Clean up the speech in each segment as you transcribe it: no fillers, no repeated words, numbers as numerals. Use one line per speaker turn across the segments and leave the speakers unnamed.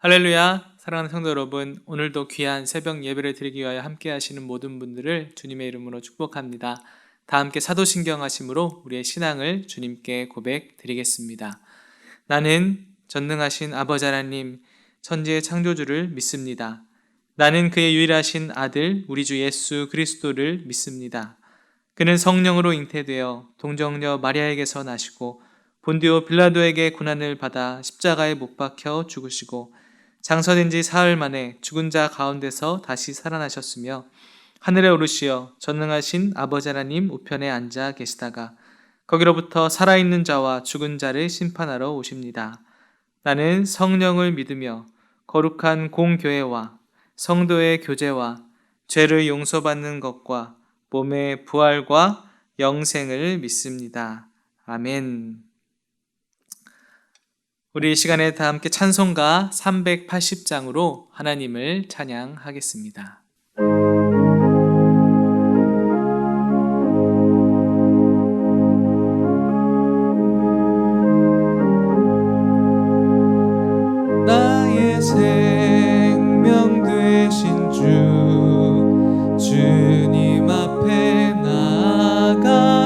할렐루야, 사랑하는 성도 여러분, 오늘도 귀한 새벽 예배를 드리기 위하여 함께 하시는 모든 분들을 주님의 이름으로 축복합니다. 다 함께 사도신경 하심으로 우리의 신앙을 주님께 고백 드리겠습니다. 나는 전능하신 아버지 하나님, 천지의 창조주를 믿습니다. 나는 그의 유일하신 아들 우리 주 예수 그리스도를 믿습니다. 그는 성령으로 잉태되어 동정녀 마리아에게서 나시고 본디오 빌라도에게 고난을 받아 십자가에 못 박혀 죽으시고 장사된 지 사흘 만에 죽은 자 가운데서 다시 살아나셨으며 하늘에 오르시어 전능하신 아버지 하나님 우편에 앉아 계시다가 거기로부터 살아있는 자와 죽은 자를 심판하러 오십니다. 나는 성령을 믿으며 거룩한 공교회와 성도의 교제와 죄를 용서받는 것과 몸의 부활과 영생을 믿습니다. 아멘. 우리 이 시간에 다 함께 찬송가 380장으로 하나님을 찬양하겠습니다. 나의 생명 되신 주, 주님 앞에 나아갑니다.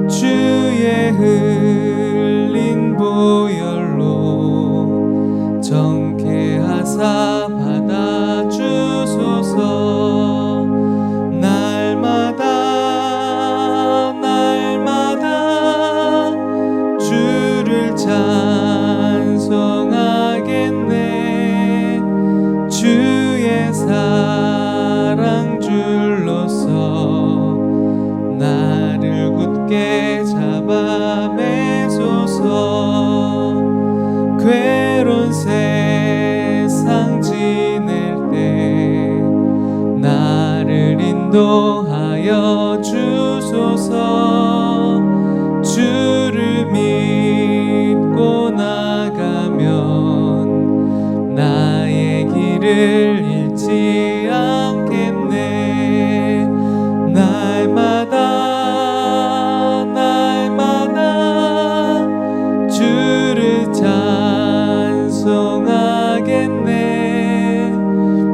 주의 흘린 보혈로 정케하사 받아주소서. 날마다 주를 찬송하겠네. 주의 사랑 줄로서 나를 굳게 잡아 매소서. 괴로운 세상 지낼 때 나를 인도하여 주소서. 주를 믿고 나가면 나의 길을 잃지 않겠네. 날마다 주를 찬송하겠네.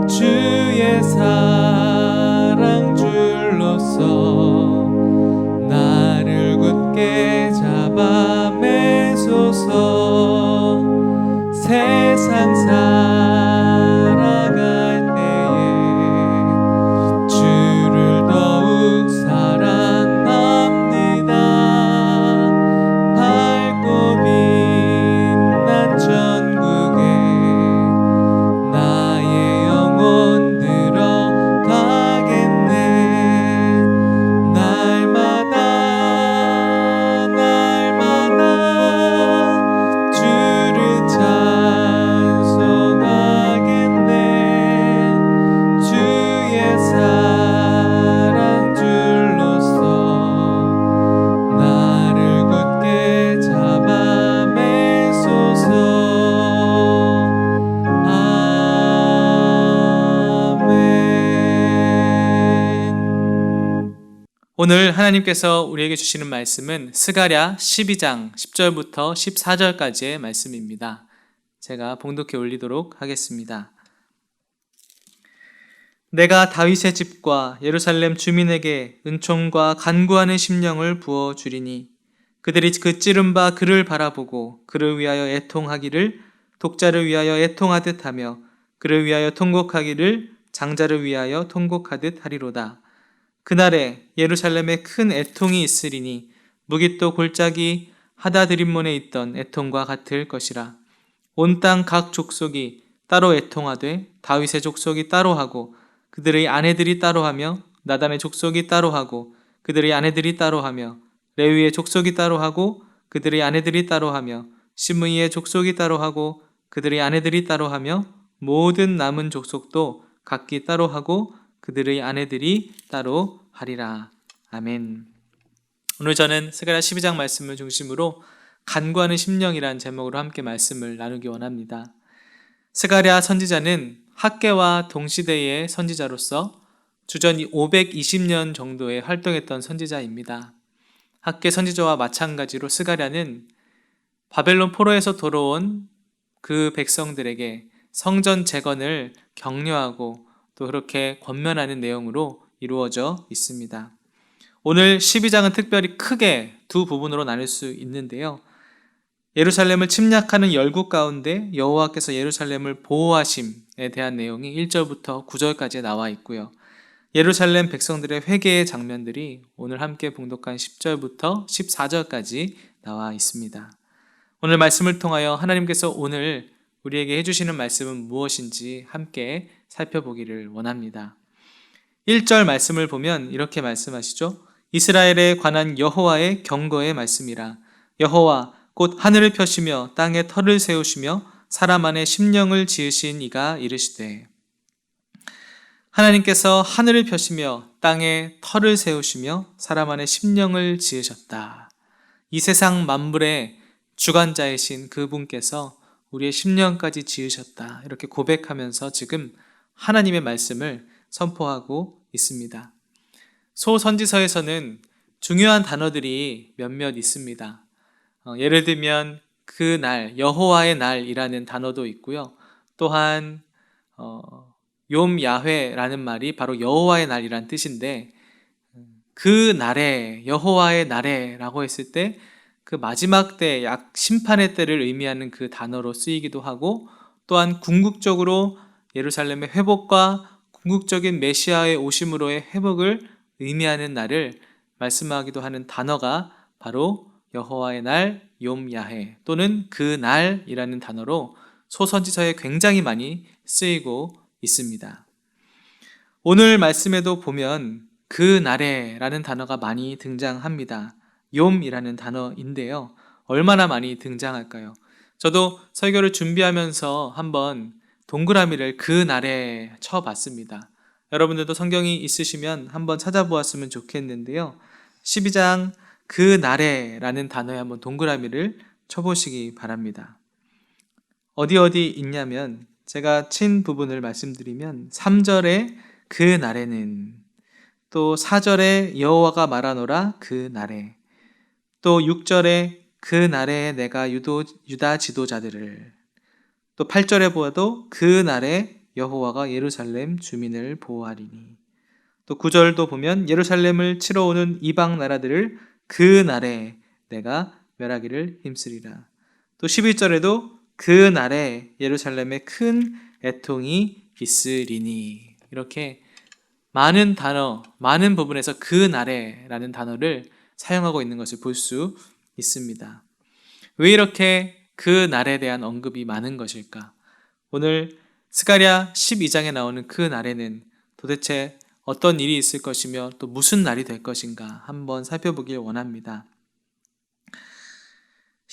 주의 사랑 줄로서 나를 굳게 잡아 매소서. 세상 살아갈 때에 주를 더욱 사랑합니다. 밝고 빛난 천국에 나의 영혼 들어가겠네. 날마다 주를 찬송하겠네. 주의 사랑 줄로서 나를 굳게 잡아 매소서. 아멘. 오늘 하나님께서 우리에게 주시는 말씀은 스가랴 12장 10절부터 14절까지의 말씀입니다. 제가 봉독해 올리도록 하겠습니다. 내가 다윗의 집과 예루살렘 주민에게 은총과 간구하는 심령을 부어 주리니 그들이 그 찌른 바 그를 바라보고 그를 위하여 애통하기를 독자를 위하여 애통하듯 하며 그를 위하여 통곡하기를 장자를 위하여 통곡하듯 하리로다. 그날에 예루살렘에 큰 애통이 있으리니 무깃도 골짜기 하다드림몬에 있던 애통과 같을 것이라. 온 땅 각 족속이 따로 애통하되 다윗의 족속이 따로 하고 그들의 아내들이 따로 하며 나단의 족속이 따로 하고 그들의 아내들이 따로 하며 레위의 족속이 따로 하고 그들의 아내들이 따로 하며 시므이의 족속이 따로 하고 그들의 아내들이 따로 하며 모든 남은 족속도 각기 따로 하고 그들의 아내들이 따로 하리라. 아멘. 오늘 저는 스가랴 12장 말씀을 중심으로 간구하는 심령이란 제목으로 함께 말씀을 나누기 원합니다. 스가랴 선지자는 학개와 동시대의 선지자로서 주전 520년 정도에 활동했던 선지자입니다. 학개 선지자와 마찬가지로 스가랴는 바벨론 포로에서 돌아온 그 백성들에게 성전 재건을 격려하고 또 그렇게 권면하는 내용으로 이루어져 있습니다. 오늘 12장은 특별히 크게 두 부분으로 나눌 수 있는데요. 예루살렘을 침략하는 열국 가운데 여호와께서 예루살렘을 보호하심에 대한 내용이 1절부터 9절까지 나와 있고요. 예루살렘 백성들의 회개의 장면들이 오늘 함께 봉독한 10절부터 14절까지 나와 있습니다. 오늘 말씀을 통하여 하나님께서 오늘 우리에게 해주시는 말씀은 무엇인지 함께 살펴보기를 원합니다. 1절 말씀을 보면 이렇게 말씀하시죠. 이스라엘에 관한 여호와의 경고의 말씀이라. 여호와 곧 하늘을 펴시며 땅에 터를 세우시며 사람 안에 심령을 지으신 이가 이르시되. 하나님께서 하늘을 펴시며 땅에 터를 세우시며 사람 안에 심령을 지으셨다. 이 세상 만물의 주관자이신 그분께서 우리의 심령까지 지으셨다. 이렇게 고백하면서 지금 하나님의 말씀을 선포하고 있습니다. 소선지서에서는 중요한 단어들이 몇몇 있습니다. 예를 들면 그 날, 여호와의 날이라는 단어도 있고요. 또한 욤 야훼라는 말이 바로 여호와의 날이란 뜻인데, 그 날에, 여호와의 날에라고 했을 때 그 마지막 때, 약 심판의 때를 의미하는 그 단어로 쓰이기도 하고, 또한 궁극적으로 예루살렘의 회복과 궁극적인 메시아의 오심으로의 회복을 의미하는 날을 말씀하기도 하는 단어가 바로 여호와의 날, 욤 야훼 또는 그 날이라는 단어로 소선지서에 굉장히 많이 쓰이고 있습니다. 오늘 말씀에도 보면 그 날에라는 단어가 많이 등장합니다. 욤이라는 단어인데요. 얼마나 많이 등장할까요? 저도 설교를 준비하면서 한번 동그라미를 그 날에 쳐봤습니다. 여러분들도 성경이 있으시면 한번 찾아보았으면 좋겠는데요. 12장 그 날에라는 단어에 한번 동그라미를 쳐보시기 바랍니다. 어디 있냐면 제가 친 부분을 말씀드리면 3절에 그 날에는, 또 4절에 여호와가 말하노라 그 날에, 또 6절에 그 날에 내가 유다 지도자들을, 또 8절에 보아도 그 날에 여호와가 예루살렘 주민을 보호하리니, 또 9절도 보면 예루살렘을 치러 오는 이방 나라들을 그 날에 내가 멸하기를 힘쓰리라. 또 11절에도 그 날에 예루살렘에 큰 애통이 있으리니. 이렇게 많은 단어, 많은 부분에서 그 날에라는 단어를 사용하고 있는 것을 볼 수 있습니다. 왜 이렇게 그 날에 대한 언급이 많은 것일까? 오늘 스가랴 12장에 나오는 그 날에는 도대체 어떤 일이 있을 것이며 또 무슨 날이 될 것인가 한번 살펴보길 원합니다.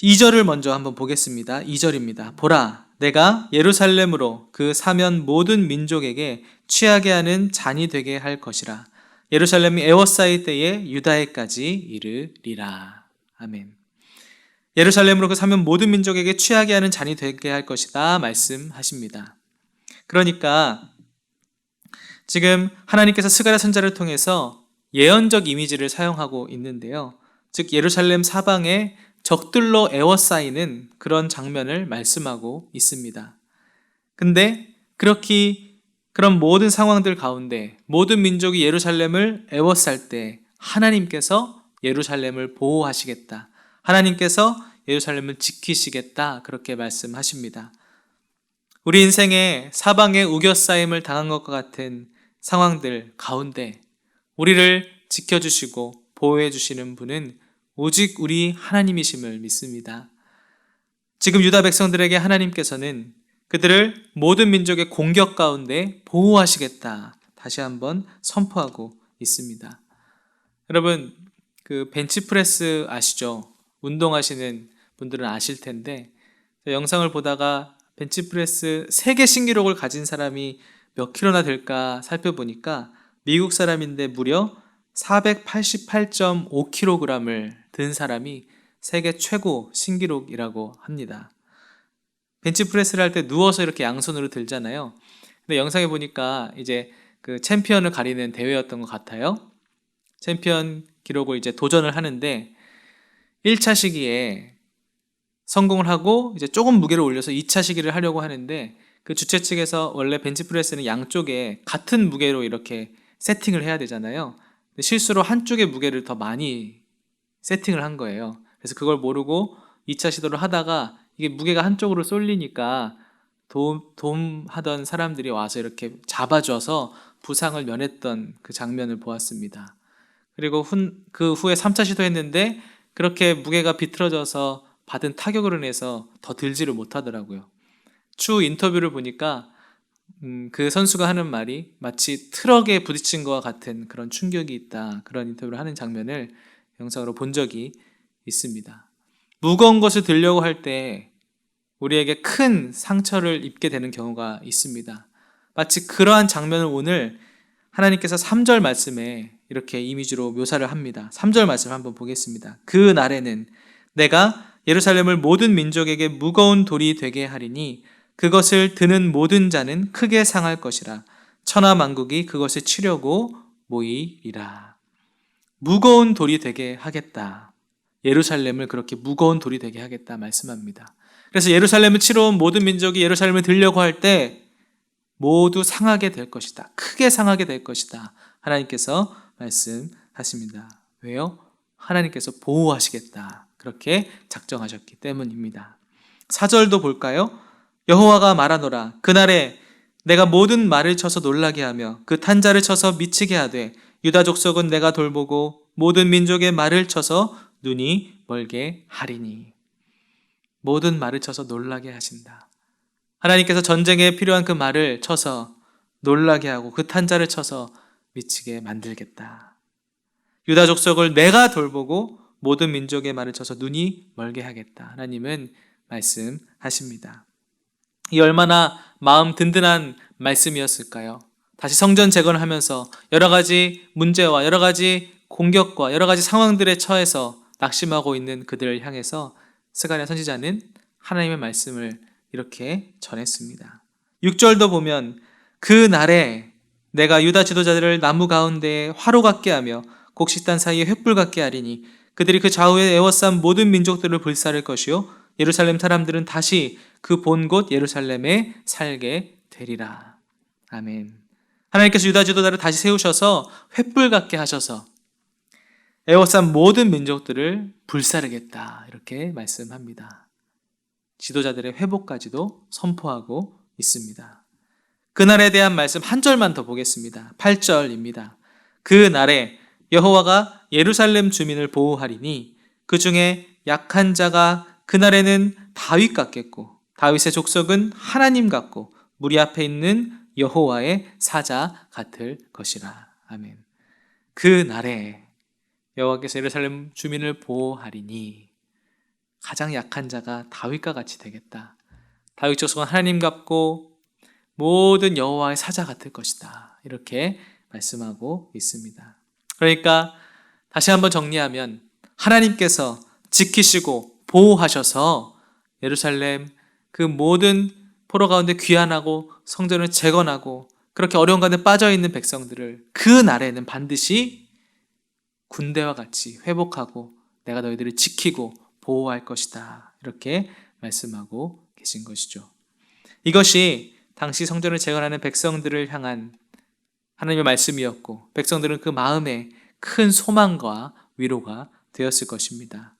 2절을 먼저 한번 보겠습니다. 2절입니다. 보라, 내가 예루살렘으로 그 사면 모든 민족에게 취하게 하는 잔이 되게 할 것이라. 예루살렘이 에워싸일 때에 유다에까지 이르리라. 아멘. 예루살렘으로 그 사면 모든 민족에게 취하게 하는 잔이 되게 할 것이다 말씀하십니다. 그러니까 지금 하나님께서 스가랴 선지자를 통해서 예언적 이미지를 사용하고 있는데요. 즉 예루살렘 사방에 적들로 에워싸이는 그런 장면을 말씀하고 있습니다. 근데 그런 모든 상황들 가운데 모든 민족이 예루살렘을 에워쌀 때 하나님께서 예루살렘을 보호하시겠다. 하나님께서 예루살렘을 지키시겠다. 그렇게 말씀하십니다. 우리 인생에 사방에 우겨싸임을 당한 것과 같은 상황들 가운데 우리를 지켜주시고 보호해주시는 분은 오직 우리 하나님이심을 믿습니다. 지금 유다 백성들에게 하나님께서는 그들을 모든 민족의 공격 가운데 보호하시겠다 다시 한번 선포하고 있습니다. 여러분, 그 벤치프레스 아시죠? 운동하시는 분들은 아실 텐데 영상을 보다가 벤치프레스 세계 신기록을 가진 사람이 몇 킬로나 될까 살펴보니까 미국 사람인데 무려 488.5kg을 든 사람이 세계 최고 신기록이라고 합니다. 벤치프레스를 할 때 누워서 이렇게 양손으로 들잖아요. 근데 영상에 보니까 이제 그 챔피언을 가리는 대회였던 것 같아요. 챔피언 기록을 이제 도전을 하는데 1차 시기에 성공을 하고 이제 조금 무게를 올려서 2차 시기를 하려고 하는데 그 주최 측에서 원래 벤치프레스는 양쪽에 같은 무게로 이렇게 세팅을 해야 되잖아요. 근데 실수로 한쪽의 무게를 더 많이 세팅을 한 거예요. 그래서 그걸 모르고 2차 시도를 하다가 이게 무게가 한쪽으로 쏠리니까 도움하던 사람들이 와서 이렇게 잡아줘서 부상을 면했던 그 장면을 보았습니다. 그리고 그 후에 3차 시도했는데 그렇게 무게가 비틀어져서 받은 타격으로 인해서 더 들지를 못하더라고요. 추후 인터뷰를 보니까 그 선수가 하는 말이 마치 트럭에 부딪힌 것과 같은 그런 충격이 있다. 그런 인터뷰를 하는 장면을 영상으로 본 적이 있습니다. 무거운 것을 들려고 할 때 우리에게 큰 상처를 입게 되는 경우가 있습니다. 마치 그러한 장면을 오늘 하나님께서 3절 말씀에 이렇게 이미지로 묘사를 합니다. 3절 말씀 한번 보겠습니다. 그 날에는 내가 예루살렘을 모든 민족에게 무거운 돌이 되게 하리니 그것을 드는 모든 자는 크게 상할 것이라. 천하 만국이 그것을 치려고 모이리라. 무거운 돌이 되게 하겠다. 예루살렘을 그렇게 무거운 돌이 되게 하겠다 말씀합니다. 그래서 예루살렘을 치러 온 모든 민족이 예루살렘을 들려고 할 때 모두 상하게 될 것이다. 크게 상하게 될 것이다. 하나님께서 말씀하십니다. 왜요? 하나님께서 보호하시겠다. 그렇게 작정하셨기 때문입니다. 4절도 볼까요? 여호와가 말하노라. 그날에 내가 모든 말을 쳐서 놀라게 하며 그 탄자를 쳐서 미치게 하되 유다 족속은 내가 돌보고 모든 민족의 말을 쳐서 눈이 멀게 하리니. 모든 말을 쳐서 놀라게 하신다. 하나님께서 전쟁에 필요한 그 말을 쳐서 놀라게 하고 그 탄자를 쳐서 미치게 만들겠다. 유다 족속을 내가 돌보고 모든 민족의 말을 쳐서 눈이 멀게 하겠다. 하나님은 말씀하십니다. 이 얼마나 마음 든든한 말씀이었을까요? 다시 성전 재건을 하면서 여러 가지 문제와 여러 가지 공격과 여러 가지 상황들에 처해서 낙심하고 있는 그들을 향해서 스가랴 선지자는 하나님의 말씀을 이렇게 전했습니다. 6절도 보면 그 날에 내가 유다 지도자들을 나무 가운데에 화로 같게 하며 곡식단 사이에 횃불 같게 하리니 그들이 그 좌우에 에워싼 모든 민족들을 불사를 것이요 예루살렘 사람들은 다시 그 본 곳 예루살렘에 살게 되리라. 아멘. 하나님께서 유다 지도자를 다시 세우셔서 횃불 같게 하셔서 에워싼 모든 민족들을 불사르겠다. 이렇게 말씀합니다. 지도자들의 회복까지도 선포하고 있습니다. 그날에 대한 말씀 한 절만 더 보겠습니다. 8절입니다. 그 날에 여호와가 예루살렘 주민을 보호하리니 그 중에 약한 자가 그날에는 다윗 같겠고 다윗의 족속은 하나님 같고 무리 앞에 있는 여호와의 사자 같을 것이라. 아멘. 그 날에 여호와께서 예루살렘 주민을 보호하리니 가장 약한 자가 다윗과 같이 되겠다. 다윗 족속은 하나님 같고 모든 여호와의 사자 같을 것이다. 이렇게 말씀하고 있습니다. 그러니까 다시 한번 정리하면 하나님께서 지키시고 보호하셔서 예루살렘 그 모든 포로 가운데 귀환하고 성전을 재건하고 그렇게 어려운 가운데 빠져있는 백성들을 그 날에는 반드시 군대와 같이 회복하고 내가 너희들을 지키고 보호할 것이다. 이렇게 말씀하고 계신 것이죠. 이것이 당시 성전을 재건하는 백성들을 향한 하나님의 말씀이었고 백성들은 그 마음에 큰 소망과 위로가 되었을 것입니다.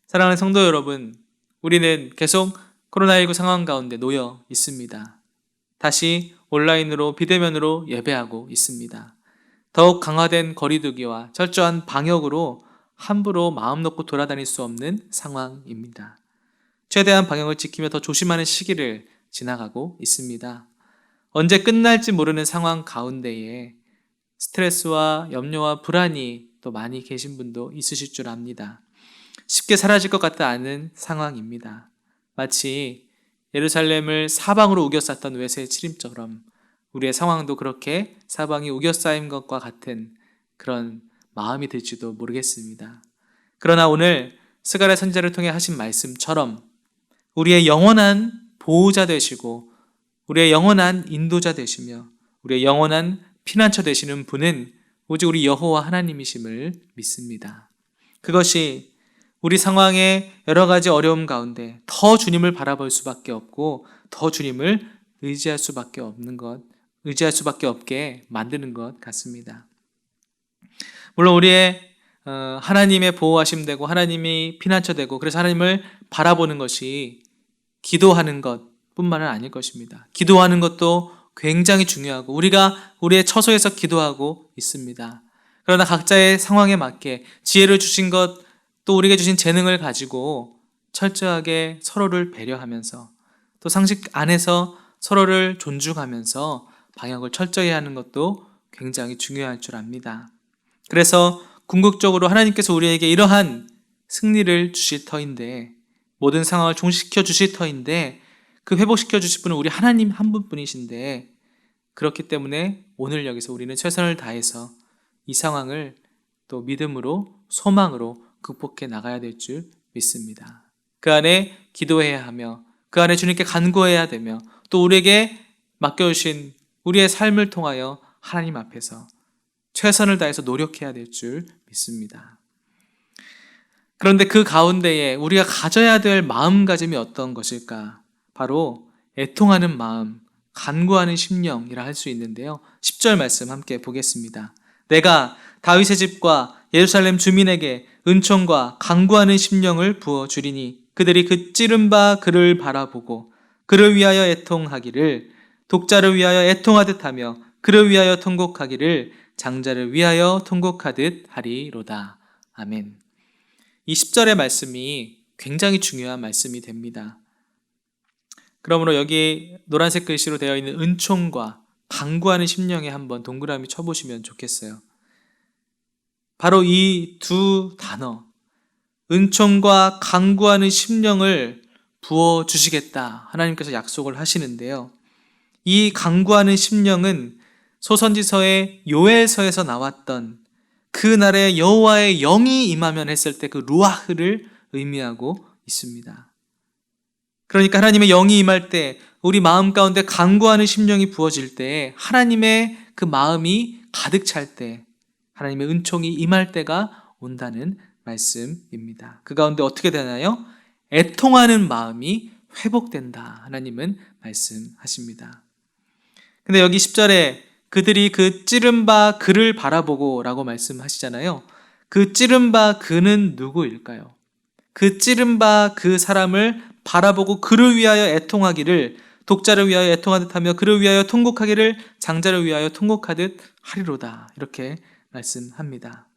사랑하는 성도 여러분, 우리는 계속 코로나19 상황 가운데 놓여 있습니다. 다시 온라인으로 비대면으로 예배하고 있습니다. 더욱 강화된 거리두기와 철저한 방역으로 함부로 마음 놓고 돌아다닐 수 없는 상황입니다. 최대한 방역을 지키며 더 조심하는 시기를 지나가고 있습니다. 언제 끝날지 모르는 상황 가운데에 스트레스와 염려와 불안이 또 많이 계신 분도 있으실 줄 압니다. 쉽게 사라질 것 같지 않은 상황입니다. 마치 예루살렘을 사방으로 우겨쌌던 외세의 침입처럼 우리의 상황도 그렇게 사방이 우겨싸인 것과 같은 그런 마음이 들지도 모르겠습니다. 그러나 오늘 스가랴 선지자를 통해 하신 말씀처럼 우리의 영원한 보호자 되시고 우리의 영원한 인도자 되시며 우리의 영원한 피난처 되시는 분은 오직 우리 여호와 하나님이심을 믿습니다. 그것이 우리 상황의 여러 가지 어려움 가운데 더 주님을 바라볼 수밖에 없고 더 주님을 의지할 수밖에 없게 만드는 것 같습니다. 물론 우리의 하나님의 보호하심 되고 하나님이 피난처 되고 그래서 하나님을 바라보는 것이 기도하는 것뿐만은 아닐 것입니다. 기도하는 것도 굉장히 중요하고 우리가 우리의 처소에서 기도하고 있습니다. 그러나 각자의 상황에 맞게 지혜를 주신 것, 또 우리에게 주신 재능을 가지고 철저하게 서로를 배려하면서 또 상식 안에서 서로를 존중하면서 방역을 철저히 하는 것도 굉장히 중요할 줄 압니다. 그래서 궁극적으로 하나님께서 우리에게 이러한 승리를 주실 터인데, 모든 상황을 종식시켜 주실 터인데, 그 회복시켜 주실 분은 우리 하나님 한 분뿐이신데, 그렇기 때문에 오늘 여기서 우리는 최선을 다해서 이 상황을 또 믿음으로, 소망으로 극복해 나가야 될 줄 믿습니다. 그 안에 기도해야 하며, 그 안에 주님께 간구해야 되며, 또 우리에게 맡겨주신 우리의 삶을 통하여 하나님 앞에서 최선을 다해서 노력해야 될 줄 믿습니다. 그런데 그 가운데에 우리가 가져야 될 마음가짐이 어떤 것일까? 바로 애통하는 마음, 간구하는 심령이라 할 수 있는데요. 10절 말씀 함께 보겠습니다. 내가 다윗의 집과 예루살렘 주민에게 은총과 간구하는 심령을 부어주리니 그들이 그 찌른 바 그를 바라보고 그를 위하여 애통하기를, 독자를 위하여 애통하듯 하며 그를 위하여 통곡하기를 장자를 위하여 통곡하듯 하리로다. 아멘. 이 10절의 말씀이 굉장히 중요한 말씀이 됩니다. 그러므로 여기 노란색 글씨로 되어 있는 은총과 간구하는 심령에 한번 동그라미 쳐보시면 좋겠어요. 바로 이 두 단어, 은총과 간구하는 심령을 부어주시겠다 하나님께서 약속을 하시는데요. 이 간구하는 심령은 소선지서의 요엘서에서 나왔던 그날의 여호와의 영이 임하면 했을 때 그 루아흐를 의미하고 있습니다. 그러니까 하나님의 영이 임할 때, 우리 마음 가운데 간구하는 심령이 부어질 때, 하나님의 그 마음이 가득 찰 때, 하나님의 은총이 임할 때가 온다는 말씀입니다. 그 가운데 어떻게 되나요? 애통하는 마음이 회복된다 하나님은 말씀하십니다. 근데 여기 10절에 그들이 그 찌른 바 그를 바라보고 라고 말씀하시잖아요. 그 찌른 바 그는 누구일까요? 그 찌른 바 그 사람을 바라보고 그를 위하여 애통하기를, 독자를 위하여 애통하듯 하며 그를 위하여 통곡하기를 장자를 위하여 통곡하듯 하리로다, 이렇게 말씀합니다.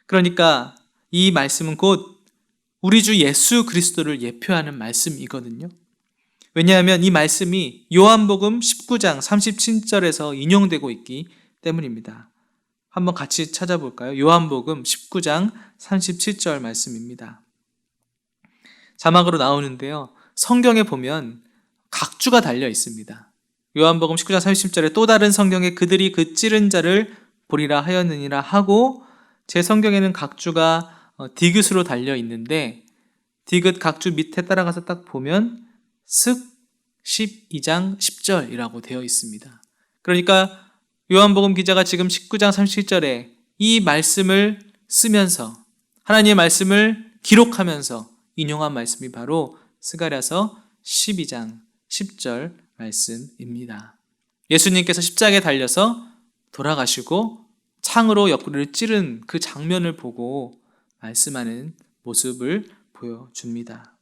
그러니까 이 말씀은 곧 우리 주 예수 그리스도를 예표하는 말씀이거든요. 왜냐하면 이 말씀이 요한복음 19장 37절에서 인용되고 있기 때문입니다. 한번 같이 찾아볼까요? 요한복음 19장 37절 말씀입니다. 자막으로 나오는데요. 성경에 보면 각주가 달려 있습니다. 요한복음 19장 30절에 또 다른 성경에 그들이 그 찌른 자를 보리라 하였느니라 하고, 제 성경에는 각주가 디귿으로 달려 있는데, 디귿 각주 밑에 따라가서 딱 보면 슥 12장 10절이라고 되어 있습니다. 그러니까 요한복음 기자가 지금 19장 37절에 이 말씀을 쓰면서, 하나님의 말씀을 기록하면서 인용한 말씀이 바로 스가랴서 12장 10절 말씀입니다. 예수님께서 십자가에 달려서 돌아가시고 창으로 옆구리를 찌른 그 장면을 보고 말씀하는 모습을 보여줍니다.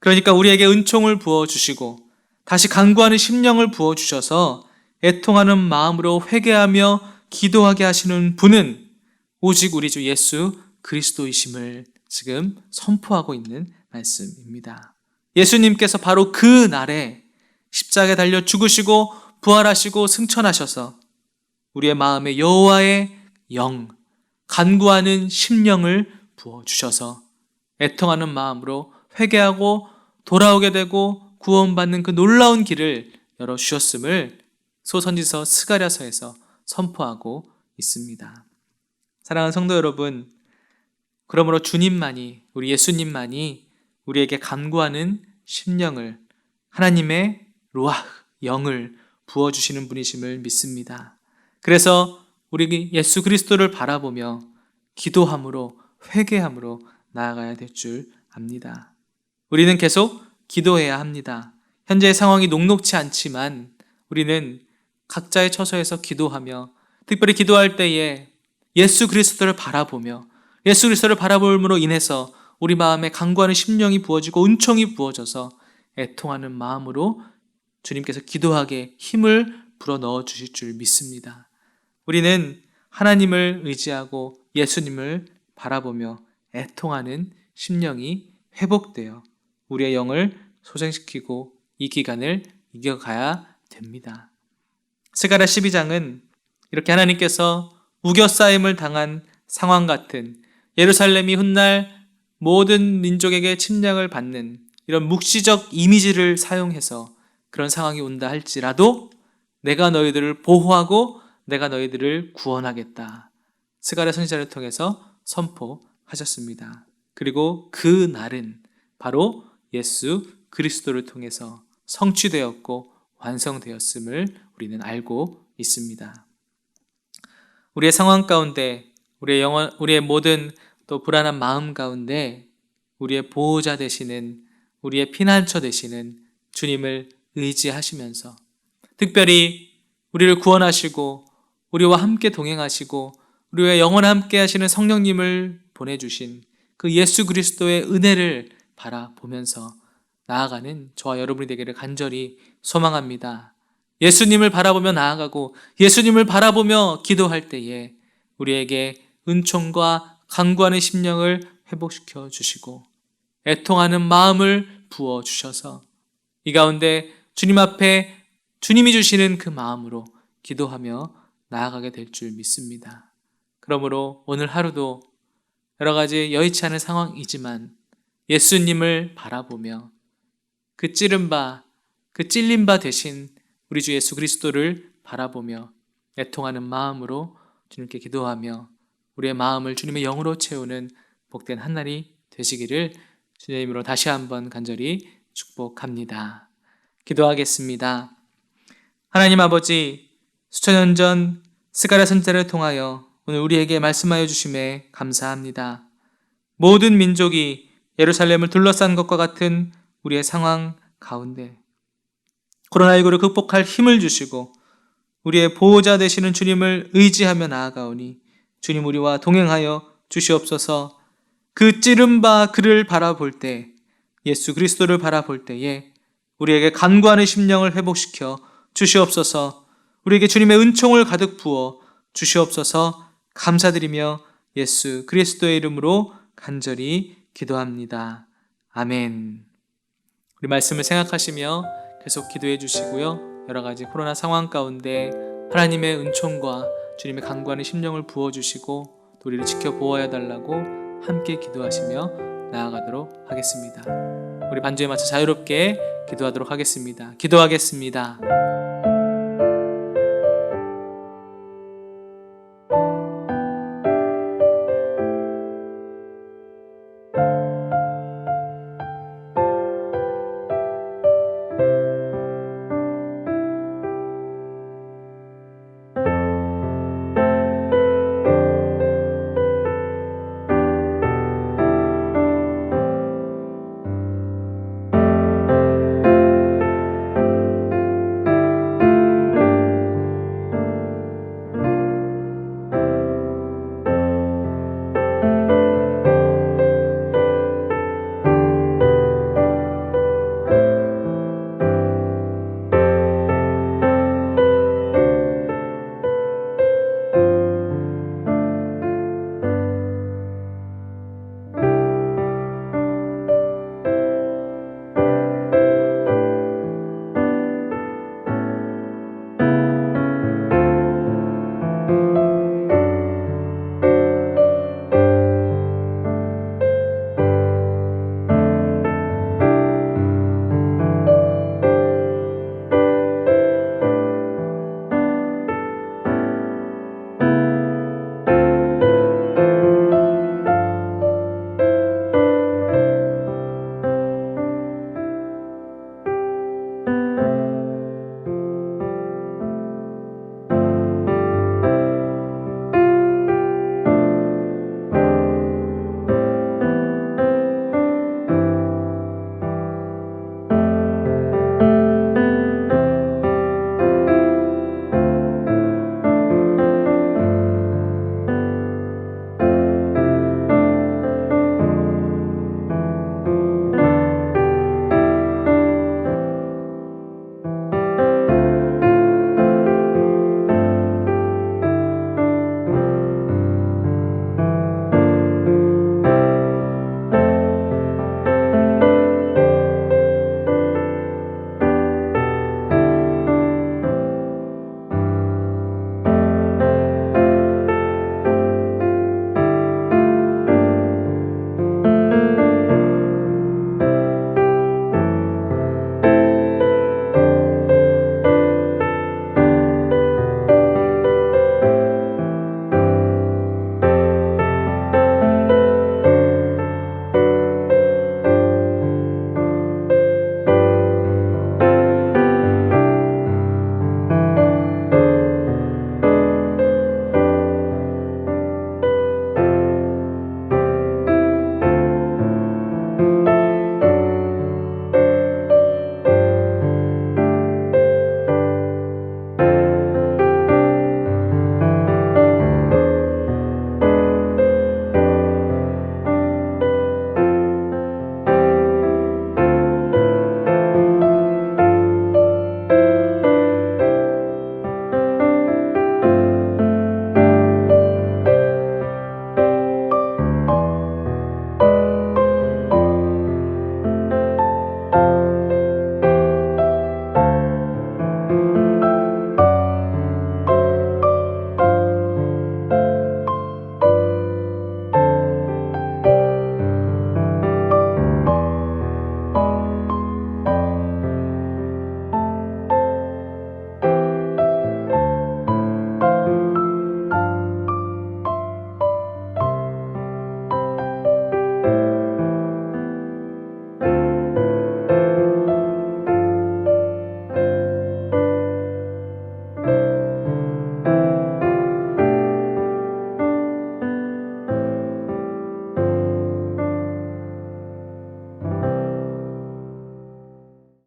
그러니까 우리에게 은총을 부어주시고 다시 간구하는 심령을 부어주셔서 애통하는 마음으로 회개하며 기도하게 하시는 분은 오직 우리 주 예수 그리스도이심을 지금 선포하고 있는 말씀입니다. 예수님께서 바로 그 날에 십자가에 달려 죽으시고 부활하시고 승천하셔서 우리의 마음에 여호와의 영, 간구하는 심령을 부어주셔서 애통하는 마음으로 회개하고 돌아오게 되고 구원받는 그 놀라운 길을 열어주셨음을 소선지서 스가랴서에서 선포하고 있습니다. 사랑하는 성도 여러분, 그러므로 주님만이, 우리 예수님만이 우리에게 간구하는 심령을, 하나님의 루아흐, 영을 부어주시는 분이심을 믿습니다. 그래서 우리 예수 그리스도를 바라보며 기도함으로 회개함으로 나아가야 될 줄 압니다. 우리는 계속 기도해야 합니다. 현재의 상황이 녹록치 않지만 우리는 각자의 처소에서 기도하며, 특별히 기도할 때에 예수 그리스도를 바라보며, 예수 그리스도를 바라봄으로 인해서 우리 마음에 간구하는 심령이 부어지고 은총이 부어져서 애통하는 마음으로 주님께서 기도하게 힘을 불어넣어 주실 줄 믿습니다. 우리는 하나님을 의지하고 예수님을 바라보며 애통하는 심령이 회복되어 우리의 영을 소생시키고 이 기간을 이겨가야 됩니다. 스가랴 12장은 이렇게 하나님께서 우겨싸임을 당한 상황 같은, 예루살렘이 훗날 모든 민족에게 침략을 받는 이런 묵시적 이미지를 사용해서 그런 상황이 온다 할지라도 내가 너희들을 보호하고 내가 너희들을 구원하겠다, 스가랴 선지자를 통해서 선포하셨습니다. 그리고 그 날은 바로 예수 그리스도를 통해서 성취되었고 완성되었음을 우리는 알고 있습니다. 우리의 상황 가운데, 우리의 모든 또 불안한 마음 가운데 우리의 보호자 되시는, 우리의 피난처 되시는 주님을 의지하시면서, 특별히 우리를 구원하시고 우리와 함께 동행하시고 우리와 영원히 함께 하시는 성령님을 보내주신 그 예수 그리스도의 은혜를 바라보면서 나아가는 저와 여러분이 되기를 간절히 소망합니다. 예수님을 바라보며 나아가고 예수님을 바라보며 기도할 때에 우리에게 은총과 간구하는 심령을 회복시켜 주시고 애통하는 마음을 부어 주셔서 이 가운데 주님 앞에 주님이 주시는 그 마음으로 기도하며 나아가게 될 줄 믿습니다. 그러므로 오늘 하루도 여러 가지 여의치 않은 상황이지만 예수님을 바라보며 그 찔린 바 대신 우리 주 예수 그리스도를 바라보며 애통하는 마음으로 주님께 기도하며 우리의 마음을 주님의 영으로 채우는 복된 한날이 되시기를 주님의 이름으로 다시 한번 간절히 축복합니다. 기도하겠습니다. 하나님 아버지, 수천 년 전 스가랴 선지자를 통하여 오늘 우리에게 말씀하여 주심에 감사합니다. 모든 민족이 예루살렘을 둘러싼 것과 같은 우리의 상황 가운데 코로나19를 극복할 힘을 주시고 우리의 보호자 되시는 주님을 의지하며 나아가오니 주님 우리와 동행하여 주시옵소서. 그 찌른 바 그를 바라볼 때, 예수 그리스도를 바라볼 때에 우리에게 간구하는 심령을 회복시켜 주시옵소서. 우리에게 주님의 은총을 가득 부어 주시옵소서. 감사드리며 예수 그리스도의 이름으로 간절히 기도합니다. 아멘. 우리 말씀을 생각하시며 계속 기도해 주시고요. 여러 가지 코로나 상황 가운데 하나님의 은총과 주님의 간구하는 심령을 부어주시고 또 우리를 지켜 보호해 달라고 함께 기도하시며 나아가도록 하겠습니다. 우리 반주에 맞춰 자유롭게 기도하도록 하겠습니다. 기도하겠습니다.